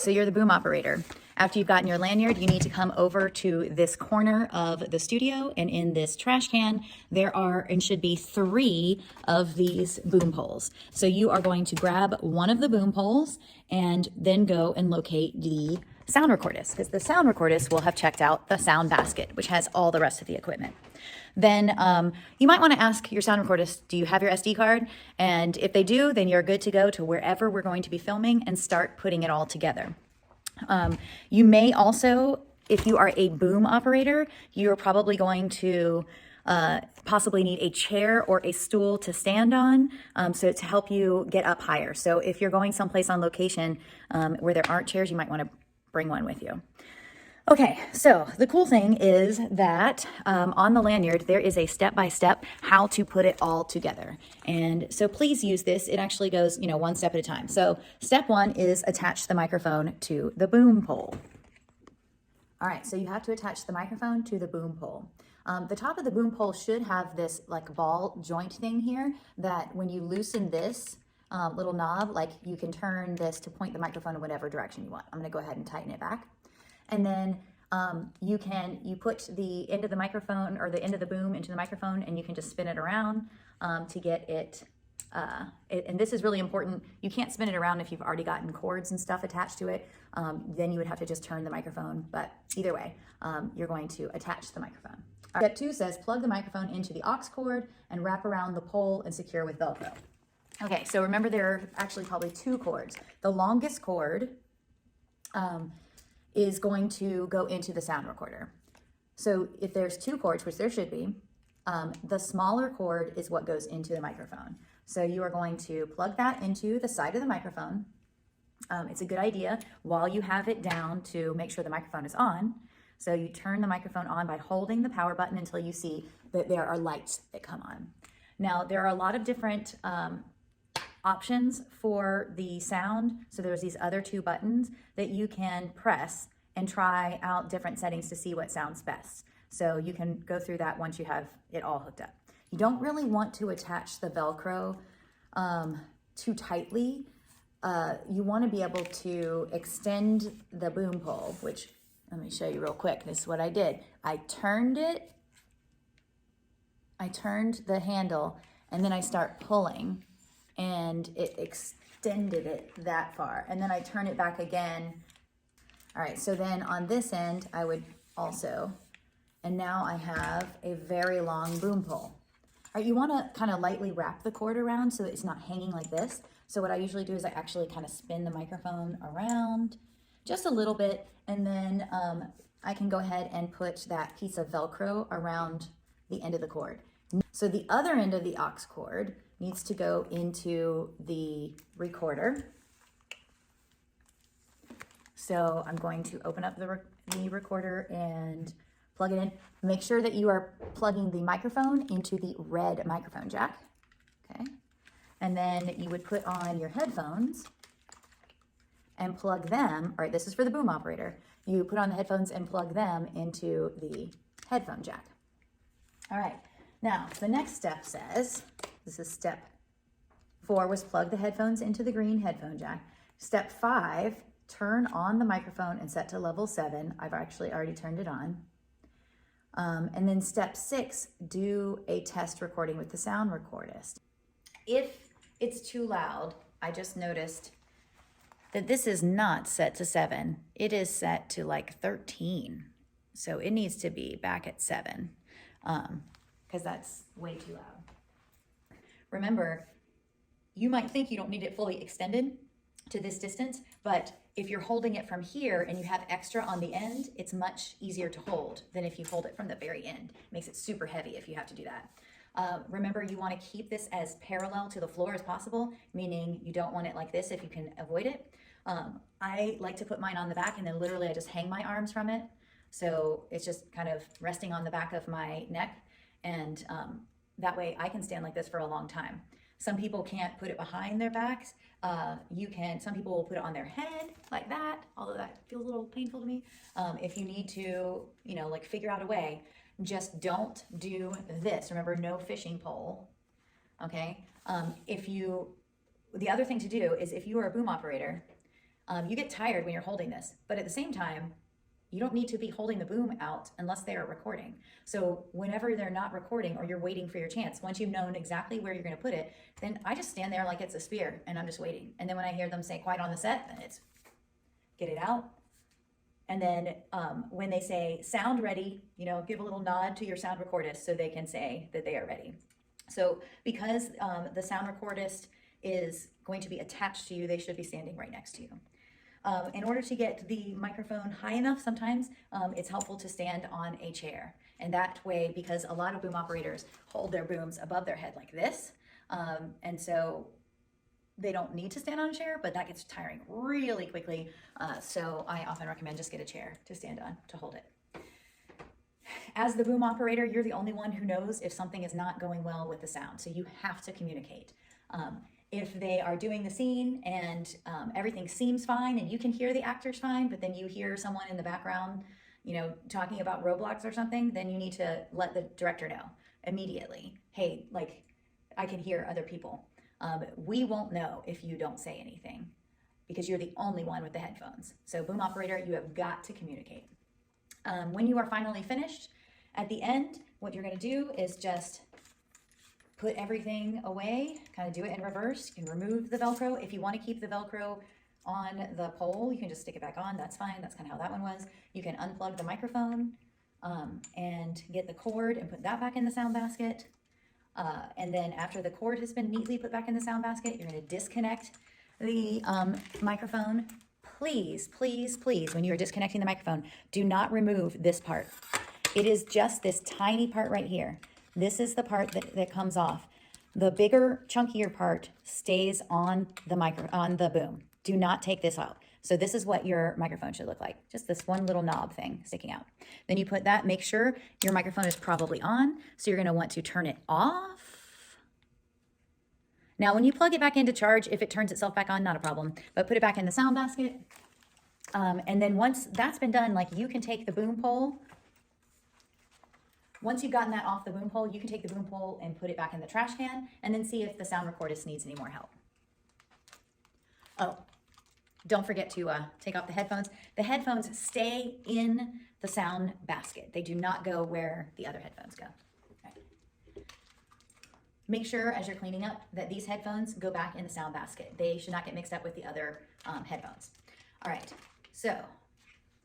so you're the boom operator. After you've gotten your lanyard, you need to come over to this corner of the studio, and in this trash can, there are and should be 3 of these boom poles. So you are going to grab one of the boom poles and then go and locate the sound recordist, because the sound recordist will have checked out the sound basket, which has all the rest of the equipment. Then you might want to ask your sound recordist, do you have your SD card? And if they do, then you're good to go to wherever we're going to be filming and start putting it all together. You may also, if you are a boom operator, you're probably going to possibly need a chair or a stool to stand on, so to help you get up higher. So if you're going someplace on location where there aren't chairs, you might want to bring one with you. Okay, so the cool thing is that on the lanyard, there is a step-by-step how to put it all together. And so please use this. It actually goes, one step at a time. So step 1 is attach the microphone to the boom pole. All right, so you have to attach the microphone to the boom pole. The top of the boom pole should have this like ball joint thing here that when you loosen this little knob, like you can turn this to point the microphone in whatever direction you want. I'm gonna go ahead and tighten it back. And then you put the end of the microphone or the end of the boom into the microphone, and you can just spin it around to get it, and this is really important. You can't spin it around if you've already gotten cords and stuff attached to it. Then you would have to just turn the microphone, but either way, you're going to attach the microphone. Step 2 says plug the microphone into the aux cord and wrap around the pole and secure with Velcro. Okay, so remember there are actually probably 2 cords. The longest cord is going to go into the sound recorder. So if there's 2 cords, which there should be, the smaller cord is what goes into the microphone. So you are going to plug that into the side of the microphone. It's a good idea while you have it down to make sure the microphone is on. So you turn the microphone on by holding the power button until you see that there are lights that come on. Now, there are a lot of different options for the sound. So there's these other 2 buttons that you can press and try out different settings to see what sounds best. So you can go through that once you have it all hooked up. You don't really want to attach the Velcro too tightly. You want to be able to extend the boom pole, which let me show you real quick. This is what I did. I turned the handle, and then I start pulling, and it extended it that far. And then I turn it back again. All right, so then on this end, I would also, and now I have a very long boom pole. All right, you wanna kind of lightly wrap the cord around so that it's not hanging like this. So what I usually do is I actually kind of spin the microphone around just a little bit, and then I can go ahead and put that piece of Velcro around the end of the cord. So the other end of the aux cord needs to go into the recorder. So I'm going to open up the recorder and plug it in. Make sure that you are plugging the microphone into the red microphone jack, okay? And then you would put on your headphones and plug them, all right, this is for the boom operator. You put on the headphones and plug them into the headphone jack. All right, now the next step says, this is step 4 was plug the headphones into the green headphone jack. Step 5, turn on the microphone and set to level 7. I've actually already turned it on. And then step 6, do a test recording with the sound recordist. If it's too loud, I just noticed that this is not set to 7. It is set to like 13. So it needs to be back at 7 because that's way too loud. Remember, you might think you don't need it fully extended to this distance, but if you're holding it from here and you have extra on the end, it's much easier to hold than if you hold it from the very end. It makes it super heavy if you have to do that. Remember, you want to keep this as parallel to the floor as possible, meaning you don't want it like this if you can avoid it. I like to put mine on the back, and then literally I just hang my arms from it. So it's just kind of resting on the back of my neck, and that way I can stand like this for a long time. Some people can't put it behind their backs. Some people will put it on their head like that, although that feels a little painful to me. If you need to, like figure out a way, just don't do this. Remember, no fishing pole, okay? The other thing to do is if you are a boom operator, You get tired when you're holding this, but at the same time, you don't need to be holding the boom out unless they are recording. So whenever they're not recording or you're waiting for your chance, once you've known exactly where you're gonna put it, then I just stand there like it's a spear and I'm just waiting. And then when I hear them say quiet on the set, then it's get it out. And then when they say sound ready, you know, give a little nod to your sound recordist so they can say that they are ready. So because the sound recordist is going to be attached to you, they should be standing right next to you. In order to get the microphone high enough, sometimes it's helpful to stand on a chair. And that way, because a lot of boom operators hold their booms above their head like this, and so they don't need to stand on a chair, but that gets tiring really quickly. So I often recommend just get a chair to stand on to hold it. As the boom operator, you're the only one who knows if something is not going well with the sound. So you have to communicate. If they are doing the scene and everything seems fine and you can hear the actors fine, but then you hear someone in the background, you know, talking about Roblox or something, then you need to let the director know immediately. Hey, like, I can hear other people. We won't know if you don't say anything because you're the only one with the headphones. So boom operator, you have got to communicate. When you are finally finished, at the end, what you're gonna do is just put everything away, kind of do it in reverse. You can remove the Velcro. If you want to keep the Velcro on the pole, you can just stick it back on. That's fine. That's kind of how that one was. You can unplug the microphone and get the cord and put that back in the sound basket. And then after the cord has been neatly put back in the sound basket, you're going to disconnect the microphone. Please, please, please, when you are disconnecting the microphone, do not remove this part. It is just this tiny part right here. This is the part that comes off. The bigger, chunkier part stays on the boom. Do not take this out. So this is what your microphone should look like. Just this one little knob thing sticking out. Then you put that, make sure your microphone is probably on. So you're gonna want to turn it off. Now, when you plug it back into charge, if it turns itself back on, not a problem, but put it back in the sound basket. And then once that's been done, like you can take the boom pole. Once you've gotten that off the boom pole, you can take the boom pole and put it back in the trash can and then see if the sound recordist needs any more help. Oh, don't forget to take off the headphones. The headphones stay in the sound basket. They do not go where the other headphones go. Right. Make sure as you're cleaning up that these headphones go back in the sound basket. They should not get mixed up with the other headphones. All right, so